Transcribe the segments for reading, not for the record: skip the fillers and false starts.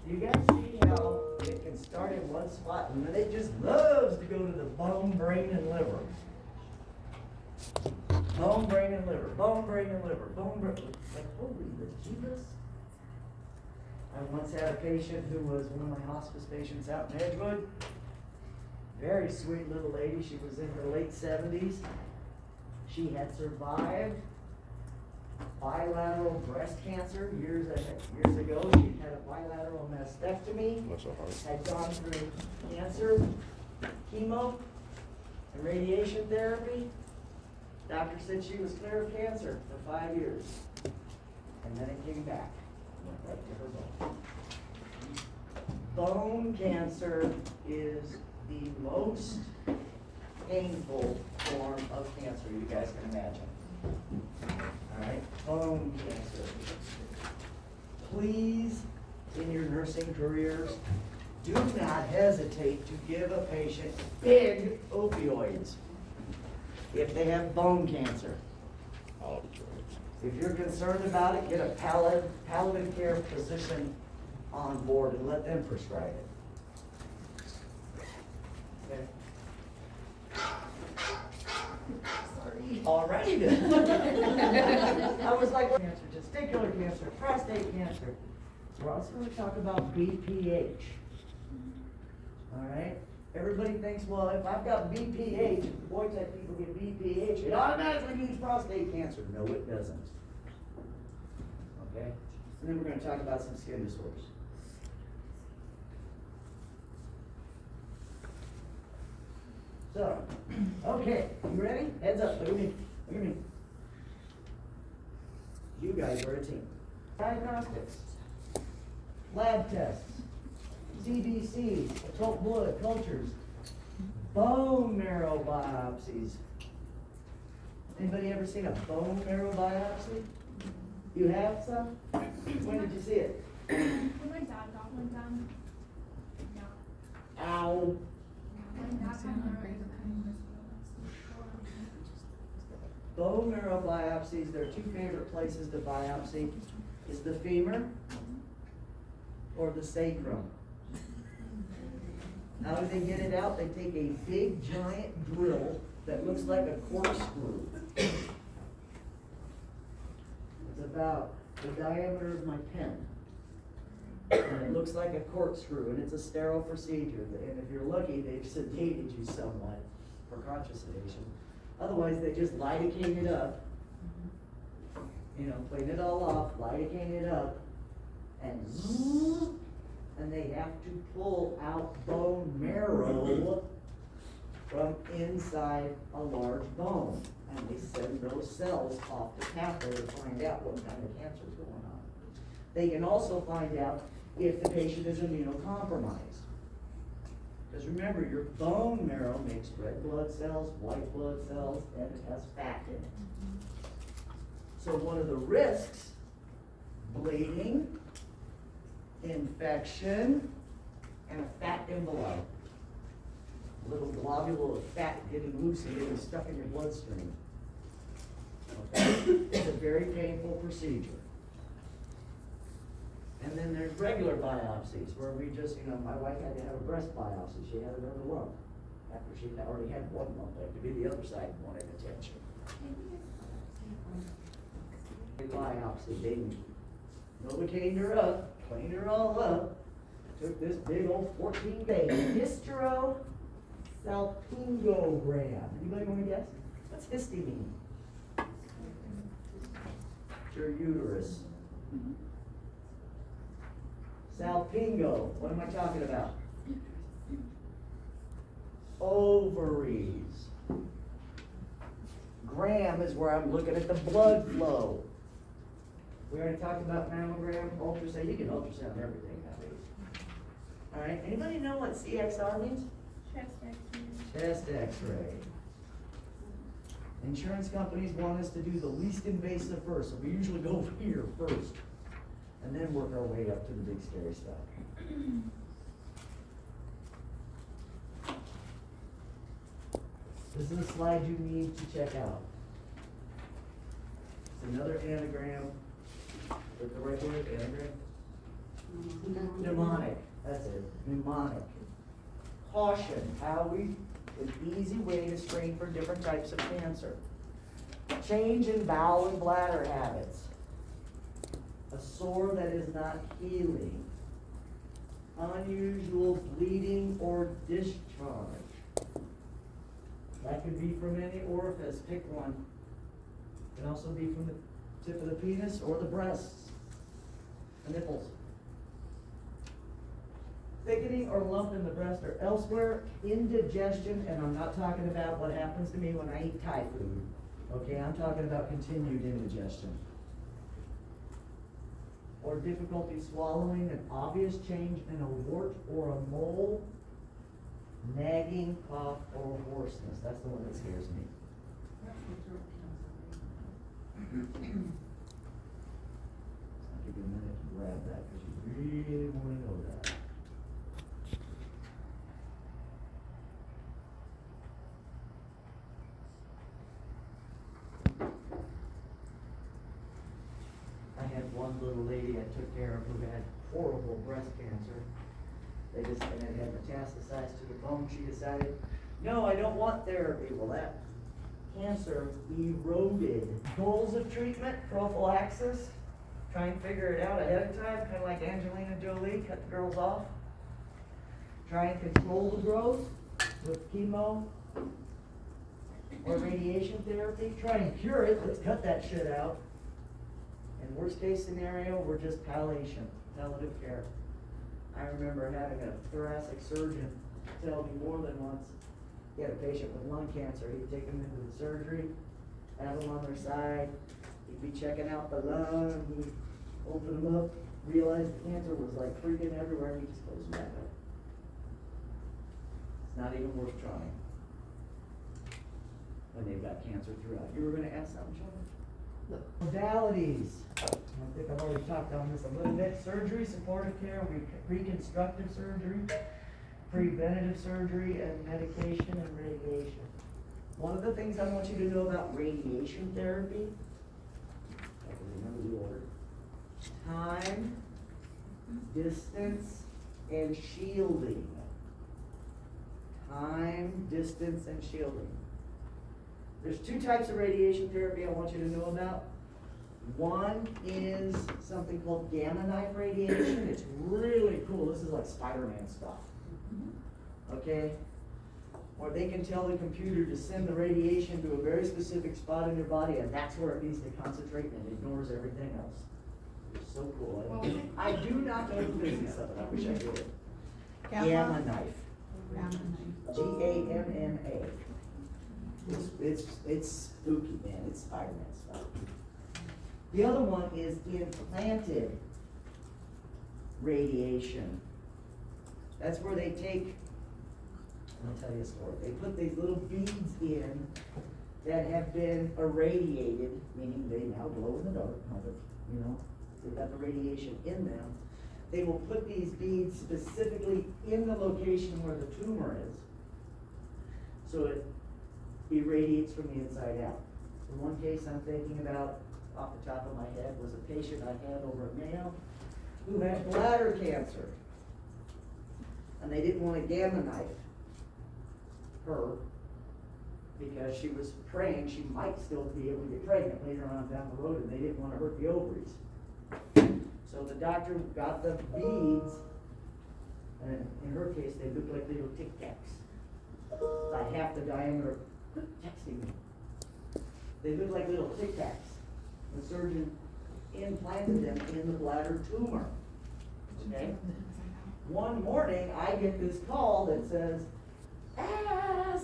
You guys see how it can start in one spot and then it just loves to go to the bone, brain, and liver. Bone, brain, and liver, bone, brain, and liver, bone, brain. Like, holy bejeebus. I once had a patient who was one of my hospice patients out in Edgewood. Very sweet little lady. She was in her late 70s. She had survived bilateral breast cancer years ago. She had a bilateral mastectomy. Had gone through cancer, chemo, and radiation therapy. Doctor said she was clear of cancer for 5 years. And then it came back. Went right to her bone. Bone cancer is the most painful form of cancer you guys can imagine. Alright, bone cancer. Please, in your nursing careers, do not hesitate to give a patient big opioids if they have bone cancer. If you're concerned about it, get a palliative care physician on board and let them prescribe it. Okay. Sorry. Alrighty then. I was like, cancer, testicular cancer, prostate cancer. We're also going to talk about BPH. Alright? Everybody thinks, well, if I've got BPH, boy type people get BPH, it automatically means prostate cancer. No, it doesn't. Okay? And then we're going to talk about some skin disorders. So, okay, you ready? Heads up, look at me. Look at me. You guys are a team. Diagnostics, lab tests, CBCs, occult blood cultures, bone marrow biopsies. Anybody ever seen a bone marrow biopsy? You have some? When did you see it? When my dad got one done. Yeah. Ow. When dad got one. Bone marrow biopsies, their two favorite places to biopsy is the femur or the sacrum. How do they get it out? They take a big giant drill that looks like a corkscrew. It's about the diameter of my pen. And it looks like a corkscrew, and it's a sterile procedure. And if you're lucky, they've sedated you somewhat for conscious sedation. Otherwise, they just lidocaine it up, clean it all off, lidocaine it up, and they have to pull out bone marrow from inside a large bone. And they send those cells off the pathway to find out what kind of cancer is going on. They can also find out if the patient is immunocompromised. Because remember, your bone marrow makes red blood cells, white blood cells, and it has fat in it. So one of the risks, bleeding, infection, and a fat envelope. A little globule of fat getting loose and getting stuck in your bloodstream. Okay? It's a very painful procedure. And then there's regular biopsies where we just, my wife had to have a breast biopsy. She had another lump after she already had one lump. It had to be the other side and wanted attention. Biopsy, they novocained her up, cleaned her all up, took this big old 14-day hysterosalpingogram. Anybody want to guess? What's hyste mean? It's your uterus. Salpingo, what am I talking about? Ovaries. Gram is where I'm looking at the blood flow. We already talked about mammogram, ultrasound. You can ultrasound everything nowadays. All right, anybody know what CXR means? Chest X-ray. Chest X-ray. Insurance companies want us to do the least invasive first, so we usually go here first. And then work our way up to the big scary stuff. This is a slide you need to check out. It's another anagram. Is the right word? Anagram? Mnemonic. Mnemonic. Caution, an easy way to screen for different types of cancer. Change in bowel and bladder habits. A sore that is not healing. Unusual bleeding or discharge. That could be from any orifice, pick one. It can also be from the tip of the penis or the breasts, the nipples. Thickening or lump in the breast or elsewhere, indigestion, and I'm not talking about what happens to me when I eat Thai food. Okay, I'm talking about continued indigestion. Or difficulty swallowing, an obvious change in a wart or a mole, nagging, cough, or hoarseness. That's the one that scares me. I'll give you a minute to grab that because you really want to know that. I had one little lady I took care of who had horrible breast cancer. And it had metastasized to the bone. She decided, no, I don't want therapy. Well, that cancer eroded. Goals of treatment, prophylaxis, try and figure it out ahead of time, kind of like Angelina Jolie, cut the girls off. Try and control the growth with chemo or radiation therapy. Try and cure it, let's cut that shit out. And worst case scenario, we're just palliation, palliative care. I remember having a thoracic surgeon tell me more than once, he had a patient with lung cancer, he'd take them into the surgery, have them on their side, he'd be checking out the lung, he'd open them up, realize the cancer was like freaking everywhere, and he'd just close them back up. It's not even worth trying when they've got cancer throughout. You were gonna ask something, John? Modalities. I think I've already talked on this a little bit. Surgery, supportive care, reconstructive surgery, preventative surgery, and medication and radiation. One of the things I want you to know about radiation therapy, I can remember the order: time, distance, and shielding. Time, distance, and shielding. There's two types of radiation therapy I want you to know about. One is something called gamma knife radiation. It's really cool. This is like Spider-Man stuff. Okay? Or they can tell the computer to send the radiation to a very specific spot in your body, and that's where it needs to concentrate, and it ignores everything else. It's so cool. I do not know the physics of it. I wish I did. Gamma knife. G-A-M-M-A. It's spooky, man. It's Spider-Man stuff. The other one is implanted radiation. That's where they take, I'll tell you a story. They put these little beads in that have been irradiated, meaning they now glow in the dark, you know, they've got the radiation in them. They will put these beads specifically in the location where the tumor is, so it irradiates from the inside out. In one case I'm thinking about, off the top of my head, was a patient I had over at Mayo who had bladder cancer. And they didn't want to gamma knife her because she was praying she might still be able to get pregnant later on down the road, and they didn't want to hurt the ovaries. So the doctor got the beads, and in her case they looked like little Tic Tacs, about half the diameter. Texting me. They looked like little Tic Tacs. The surgeon implanted them in the bladder tumor. Okay? One morning, I get this call that says,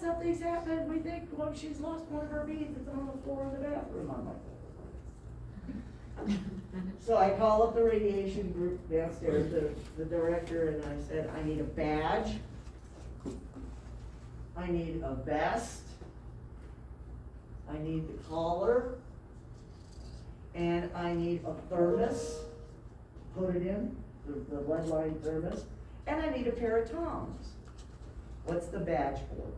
something's happened. We think she's lost one of her beads. It's on the floor of the bathroom. I'm like, so I call up the radiation group downstairs, the director, and I said, I need a badge. I need a vest. I need the collar, and I need a thermos, put it in, the lead line thermos, and I need a pair of tongs. What's the badge for?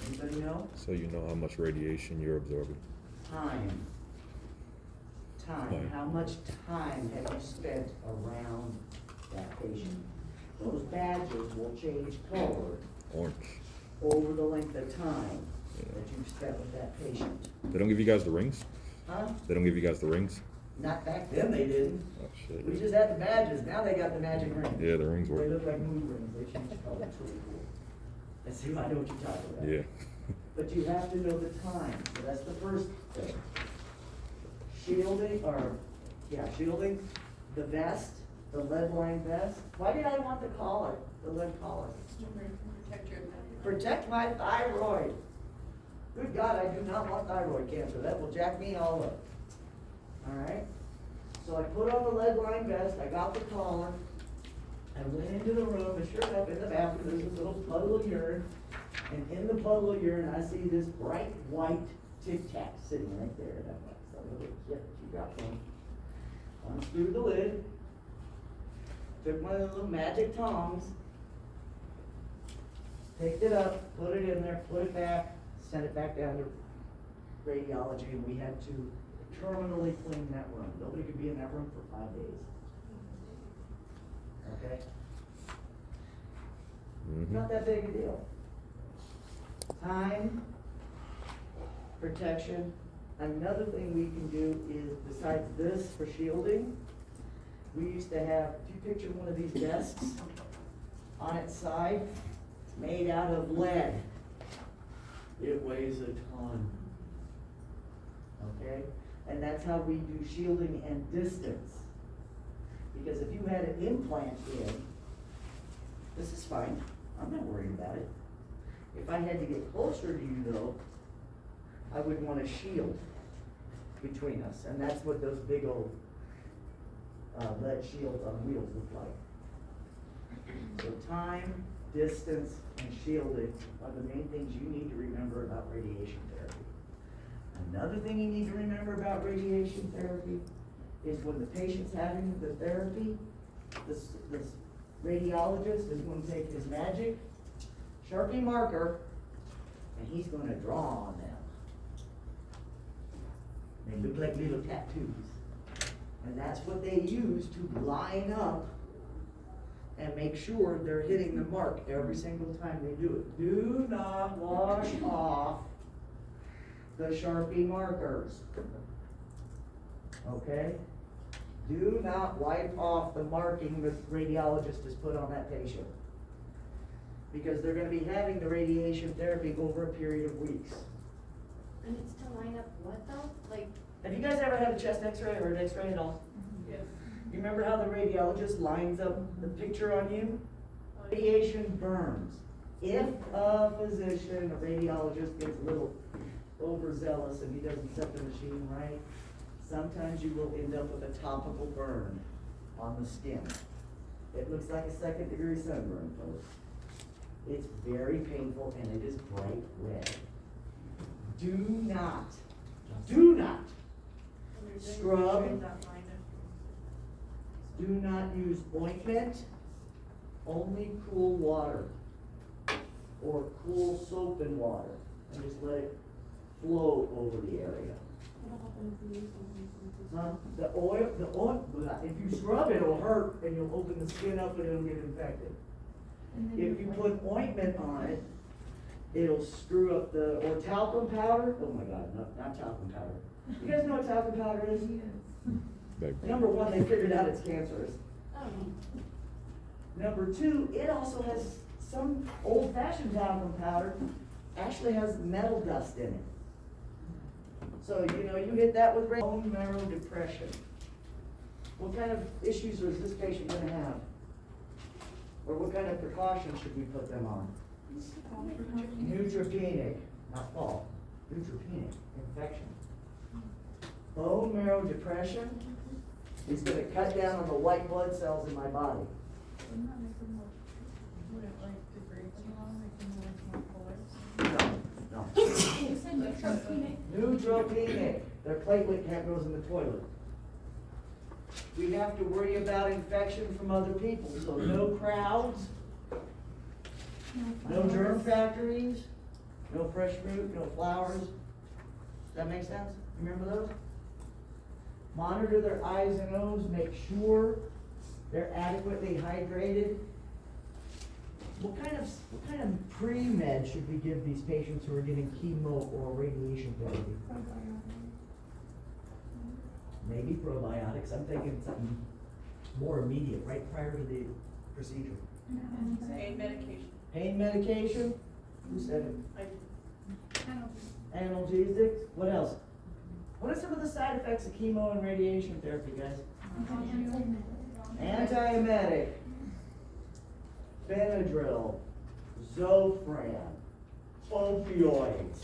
Anybody know? So you know how much radiation you're absorbing. Time. How much time have you spent around that patient? those badges will change color Orange. over the length of time Yeah. that you've spent with that patient. They don't give you guys the rings? Huh? They don't give you guys the rings? Not back then, they didn't. Oh, shit. We just had the badges, now they got the magic rings. Yeah, the rings They work. look like moon rings, they change color, it's really cool. And see, I know what you're talking about. Yeah. But you have to know the time, so that's the first thing. Shielding, shielding, the vest, the lead line vest. Why did I want the collar, the lead collar? Protect your. Protect my thyroid. Good God, I do not want thyroid cancer, that will jack me all up. Alright, so I put on the lead line vest, I got the collar, I went into the room, and sure enough, in the bathroom, there's this little puddle of urine, and in the puddle of urine, I see this bright white Tic Tac sitting right there, and I'm like, son of a bitch, you got one. Unscrewed the lid, took one of the little magic tongs, picked it up, put it in there, put it back, sent it back down to radiology, and we had to terminally clean that room. Nobody could be in that room for 5 days. Okay? Not that big a deal. Time, protection. Another thing we can do is, besides this for shielding, we used to have, if you picture one of these desks, on its side, made out of lead. It weighs a ton. Okay? And that's how we do shielding and distance. Because if you had an implant in, this is fine, I'm not worried about it. If I had to get closer to you though, I would want a shield between us, and that's what those big old lead shields on wheels look like. So time, distance, and shielding are the main things you need to remember about radiation therapy. Another thing you need to remember about radiation therapy is when the patient's having the therapy, this radiologist is going to take his magic Sharpie marker and he's going to draw on them. They look like little tattoos. And that's what they use to line up and make sure they're hitting the mark every single time they do it. Do not wash off the Sharpie markers. Okay? Do not wipe off the marking the radiologist has put on that patient. Because they're gonna be having the radiation therapy over a period of weeks. And it's to line up what though? Like, Have you guys ever had a chest x-ray or an x-ray at all? Yes. You remember how the radiologist lines up the picture on you? Radiation burns. If a physician, a radiologist gets a little overzealous and he doesn't set the machine right, sometimes you will end up with a topical burn on the skin. It looks like a 2nd-degree sunburn, folks. It's very painful and it is bright red. Do not scrub. Do not use ointment, only cool water or cool soap and water, and just let it flow over the area. The oil, if you scrub it, it'll hurt and you'll open the skin up and it'll get infected. If you put ointment on it, it'll screw up or talcum powder, oh my God, not talcum powder. You guys know what talcum powder is? Number one, they figured out it's cancerous. Number two, it also has some old-fashioned talcum powder, actually has metal dust in it. So, you hit that with bone marrow depression. What kind of issues is this patient gonna have? Or what kind of precautions should we put them on? Neutropenic, not fall, neutropenic infection. Bone marrow depression is gonna cut down on the white blood cells in my body. No. You said neutropenic. Neutropenic, their platelet count goes in the toilet. We have to worry about infection from other people, so no crowds, no germ factories, no fresh fruit, no flowers. Does that make sense? Remember those? Monitor their eyes and nose, make sure they're adequately hydrated. what kind of pre-med should we give these patients who are getting chemo or radiation therapy? Maybe probiotics, I'm thinking something more immediate, right prior to the procedure. Pain medication. Pain medication, who said it? I- Analgesics, what else? What are some of the side effects of chemo and radiation therapy, guys? Antiemetic, Benadryl, Zofran, opioids.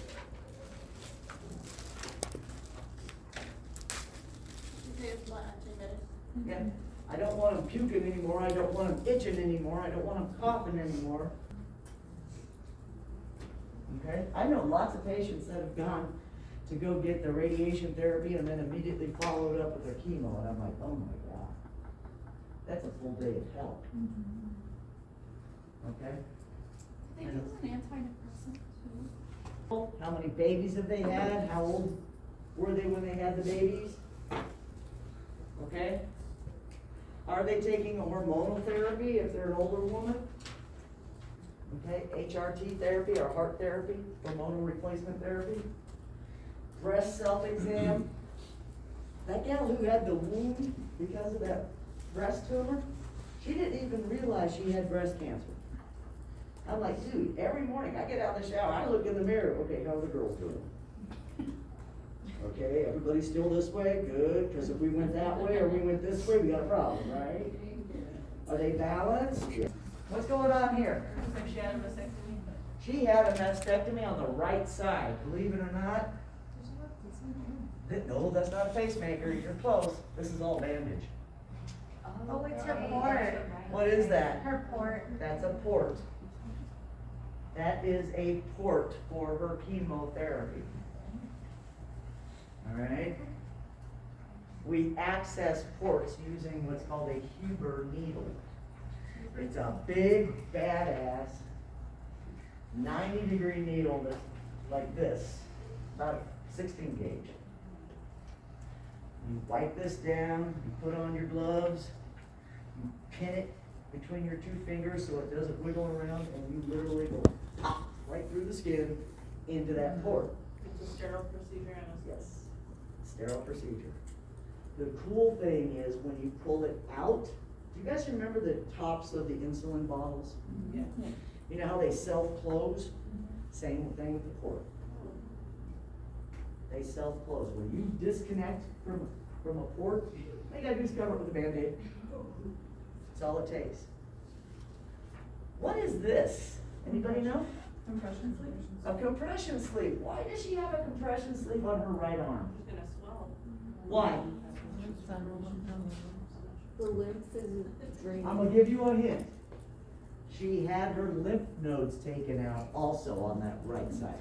Yeah, I don't want them puking anymore, I don't want them itching anymore, I don't want them coughing anymore. Okay, I know lots of patients that have gone to go get the radiation therapy and then immediately followed up with their chemo, and I'm like, oh my God, that's a full day of hell. Okay? They use an antidepressant too. How many babies have they had? How old were they when they had the babies? Okay? Are they taking a hormonal therapy if they're an older woman? Okay, HRT therapy or heart therapy, hormonal replacement therapy. Breast self-exam. That gal who had the wound because of that breast tumor, she didn't even realize she had breast cancer. I'm like, dude, every morning I get out of the shower, I look in the mirror, okay, how are the girls doing? Okay, everybody's still this way, good, because if we went that way or we went this way, we got a problem, right? Are they balanced? What's going on here? Looks like she had a mastectomy. She had a mastectomy on the right side, believe it or not. No, that's not a pacemaker, you're close, this is all bandage. Oh, it's her port. What is that? Her port. That's a port. That is a port for her chemotherapy. All right? We access ports using what's called a Huber needle. It's a big, badass, 90-degree needle that's like this, about 16 gauge. You wipe this down, you put on your gloves, you pin it between your two fingers so it doesn't wiggle around, and you literally go pop right through the skin into that port. It's a sterile procedure and a. Yes, sterile procedure. The cool thing is when you pull it out, do you guys remember the tops of the insulin bottles? Yeah. You know how they self-close? Same thing with the port. They self-close. When you disconnect from a port, all you gotta do is cover it with a Band-Aid. That's all it takes. What is this? Anybody know? Compression sleeve? A compression sleeve. Why does she have a compression sleeve on her right arm? She's gonna swell. Why? The lymph isn't draining. I'm gonna give you a hint. She had her lymph nodes taken out also on that right side.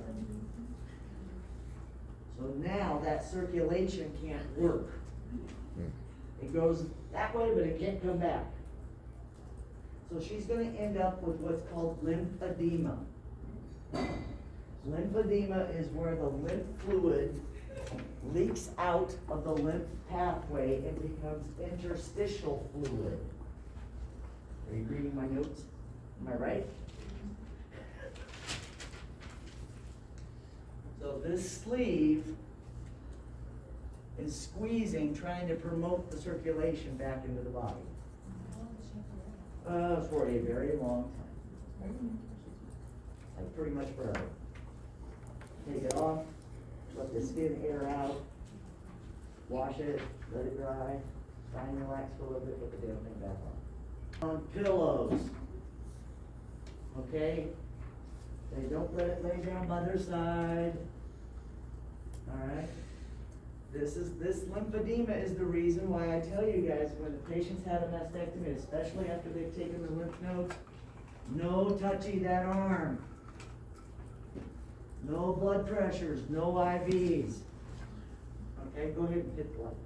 So now that circulation can't work. It goes that way, but it can't come back. So she's gonna end up with what's called lymphedema. Lymphedema is where the lymph fluid leaks out of the lymph pathway and becomes interstitial fluid. Are you reading my notes? Am I right? So this sleeve is squeezing, trying to promote the circulation back into the body. For a very long time. Like pretty much forever. Take it off, let the skin air out, wash it, let it dry, try and relax for a little bit, put the damn thing back on. On pillows, okay? They don't let it lay down by their side, all right? This lymphedema is the reason why I tell you guys, when the patient's had a mastectomy, especially after they've taken the lymph nodes, no touchy that arm. No blood pressures, no IVs. Okay, go ahead and hit the like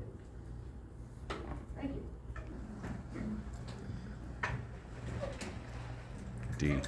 button. Thank you. D.